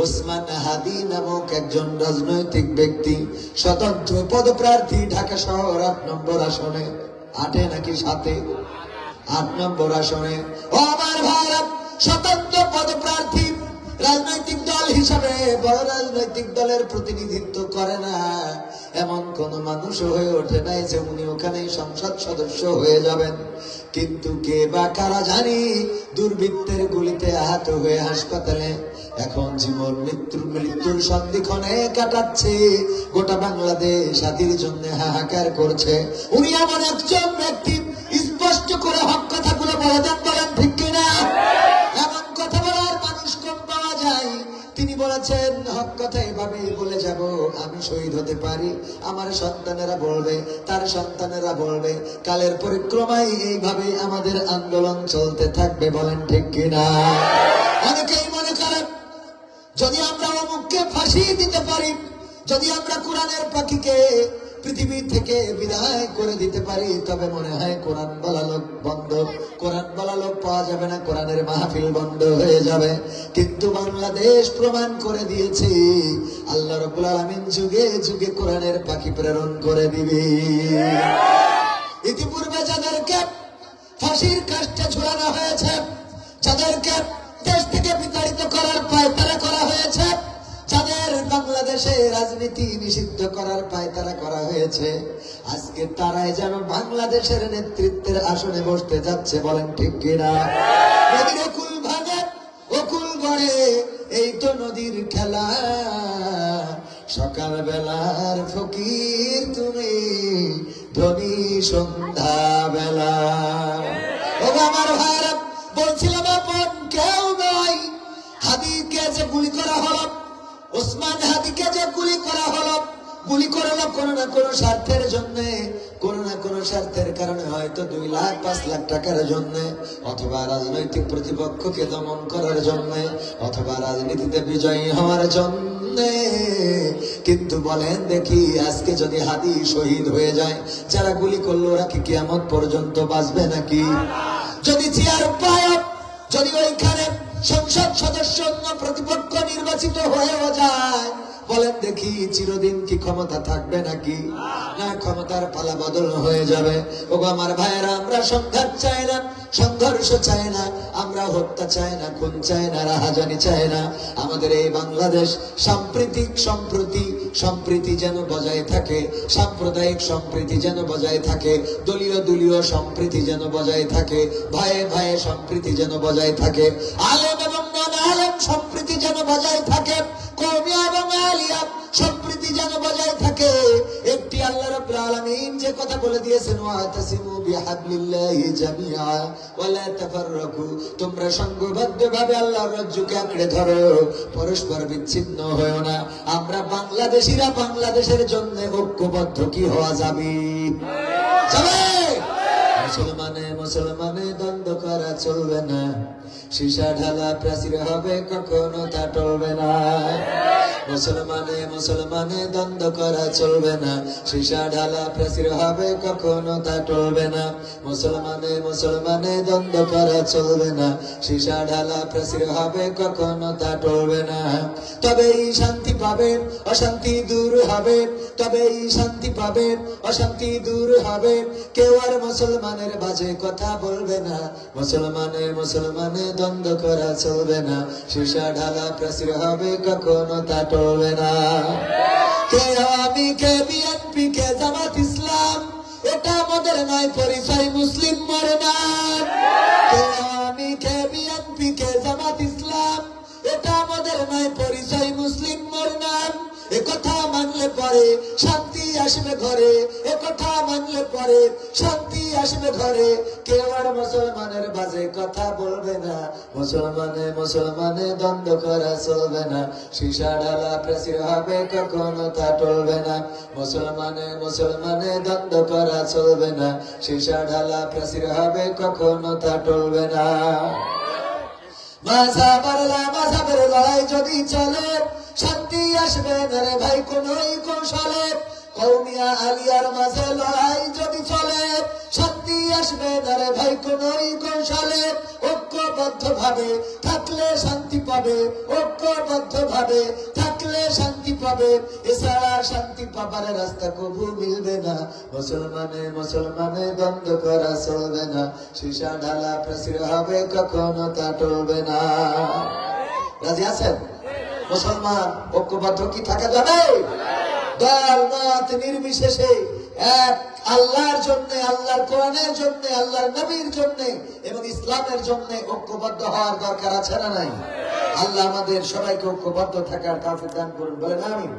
ওসমান হাদি নামক একজন রাজনৈতিক ব্যক্তি, স্বতন্ত্র পদপ্রার্থী, ঢাকা শহর 8 নম্বর আসনে, 8 নাকি 7, 8 নম্বর আসনে। ও আমার ভারত, স্বতন্ত্র পদপ্রার্থী, রাজনৈতিক দল হিসাবে বড় রাজনৈতিক দলের প্রতিনিধিত্ব করে না এমন কোন মানুষ হয়ে ওঠে নাই যে উনি ওখানে সংসদ সদস্য হয়ে যাবেন। কিন্তু কে বা কারা জানি দুর্বৃত্তের গুলিতে আহত হয়ে হাসপাতালে এখন জীবন মৃত্যুর সন্ধিক্ষণে কাটাচ্ছে। গোটা বাংলাদেশ হাতির জন্য হাহাকার করছে। উনি এমন একজন ব্যক্তি, স্পষ্ট করে হক কথাগুলো বলে দেন, বলেন ঠিক কিনা? এমন কথা বলার মানুষ কম পাওয়া যায়। তিনি বলেছেন, হক কথা এভাবে বলে যাব, আমি শহীদ হতে পারি, আমার সন্তানেরা বলবে, তার সন্তানেরা বলবে, কালের পরিক্রমায় এইভাবে আমাদের আন্দোলন চলতে থাকবে, বলেন ঠিক কিনা? অনেকেই মনে করেন যদি আমরা অমুককে ফাঁসি দিতে পারি, যদি আমরা কোরআনের পাখিকে পৃথিবী থেকে বিদায় করে দিতে পারি, তবে মনে হয় কোরআন বলা লোক বন্ধ, কোরআন বলা লোক পাওয়া যাবে না, কোরআনের মাহফিল বন্ধ হয়ে যাবে। কিন্তু বাংলাদেশ প্রমাণ করে দিয়েছে আল্লাহ রাব্বুল আলামিন যুগে যুগে কোরআনের পাখি প্রেরণ করে দিবে। ইতিপূর্বে যাদেরকে ফাঁসির কাস্টে ঝুলানো হয়েছে, যাদেরকে দেশ থেকে বিতাড়িত করার পায়তারা করা হয়েছে, যাদের বাংলাদেশে রাজনীতি নিষিদ্ধ করার পায়তারা করা হয়েছে, আজকে তারাই যেন বাংলাদেশের নেতৃত্বের আসনে বসতে যাচ্ছে, বলেন ঠিক কিনা? নদীর অকুল ভাঙে, অকুল গড়ে, এই তো নদীর খেলা। সকাল বেলার ফকির তুমি, ধনী সন্ধ্যা বেলা। ও আমার ভারত, বলছিলাম আপন কেউ নয়। হাদিকে যে গুলি করা হলো, ওসমান হাদিকে যে গুলি করা হলো, গুলি করলো কোনো না কোনো স্বার্থের জন্য, কোনো না কোনো স্বার্থের কারণে, হয়তো 2 লাখ 5 লাখ টাকার জন্য, অথবা রাজনৈতিক প্রতিপক্ষকে দমন করার জন্য, অথবা রাজনীতিতে বিজয়ী হওয়ার জন্য। কিন্তু বলেন দেখি, আজকে যদি হাদি শহীদ হয়ে যায়, যারা গুলি করলো ওরা কি কিয়ামত পর্যন্ত বাঁচবে নাকি? যদি চেয়ার পায়, যদি ওইখানে সংসদ সদস্য অন্য প্রতিপক্ষ নির্বাচিত হয়েও যায়, বলেন দেখি চিরদিন কি ক্ষমতা থাকবে নাকি? না, ক্ষমতার পালা বদল হয়ে যাবে। ওগো আমার ভাইয়েরা, আমরা সংঘাত চাই না, সংঘর্ষ চাই না, আমরা হত্যা চাই না, খুন চাই না, রাহাজানি চাই না। আমাদের এই বাংলাদেশ সাম্প্রতিক সম্প্রীতি যেন বজায় থাকে, সাম্প্রদায়িক সম্প্রীতি যেন বজায় থাকে, দলীয় সম্প্রীতি যেন বজায় থাকে, ভাইয়ে ভাইয়ে সম্প্রীতি যেন বজায় থাকে, আলেম এবং নন আলেম সম্প্রীতি যেন বজায় থাকে, কওমিয়া এবং আলিয়া সম্প্রীতি যেন বজায় থাকে। একটি আল্লাহ রাব্বুল আলামিন যে কথা বলে দিয়েছেন, ওয়াতাসিমু বিহাবলিল্লাহি জামিআ ওয়া লা তাফাররাকু, তোমরা সংঘবদ্ধভাবে আল্লাহর রজ্জুকে আঁকড়ে ধরো, পরস্পর বিচ্ছিন্ন হয়ো না। আমরা বাংলাদেশীরা বাংলাদেশের জন্য ঐক্যবদ্ধ কি হওয়া যাবে? যাবে। মুসলমানে দ্বন্দ্ব করা চলবে না, সীসা ঢালা প্রাচীর হবে, কখনো তা টলবে না। মুসলমানে দ্বন্দ্ব করা চলবে না, সীসা ঢালা প্রাচীর হবে, কখনো তা টলবে না। মুসলমানে দ্বন্দ্ব করা চলবে না, সীসা ঢালা প্রাচীর হবে, কখনো তা টলবে না। তবেই শান্তি পাবে, অশান্তি দূর হবে, তবেই শান্তি পাবে, অশান্তি দূর হবে। কেউ আর মুসলমানের বাজে কথা বলবে না, মুসলমানে দ্বন্দ্ব করা চলবে না, সীসা ঢালা প্রাচীর হবে, কখনো তা টলবে না। কে আমি, কে বিএনপি, কে জামাত ইসলাম, এটা আমাদের নয় পরিচয়, মুসলিম মরে না। কে আমি, কে বিএনপি, কে জামাত ইসলাম, এটা আমাদের নয় পরিচয়, মুসলিম মরে না। একথা মানলে পরে শান্তি আসবে ঘরে, একথা মানলে পরে শান্তি আসবে ঘরে। কেউ আর মুসলমানের বাজে কথা বলবে না, মুসলমানে দ্বন্দ্ব করা চলবে না, সীসা ঢালা প্রাচীর হবে, কখনো তা টলবে না। মুসলমানে দ্বন্দ্ব করা চলবে না, সীসা ঢালা প্রাচীর হবে, কখনো তা টলবে না। মাযহাবের লড়াই যদি চলে, শান্তি আসবে না রে ভাই কোনই কৌশলে। কওমিয়া আলিয়ার মাঝে লড়াই যদি চলে, শান্তি আসবে না রে ভাই কোনই কৌশলে। ঐক্যবদ্ধ ভাবে থাকলে শান্তি পাবে, ঐক্যবদ্ধ ভাবে থাকলে শান্তি পাবে, এছাড়া শান্তি পাবার রাস্তা কবু মিলবে না। মুসলমানে দ্বন্দ্ব করা চলবে না, সীসা ঢালা প্রাচীর হবে কখনো তা টলবে না। রাজি আছেন? মুসলমান ঐক্যবদ্ধ কি থাকা যাবে? দল মত নির্বিশেষে এক আল্লাহর জন্য, আল্লাহর কোরআনের জন্য, আল্লাহর নবীর জন্য এবং ইসলামের জন্য ঐক্যবদ্ধ হওয়ার দরকার আছে না নাই? আল্লাহ আমাদের সবাইকে ঐক্যবদ্ধ থাকার তৌফিক দান করুন, বলেন আমিন।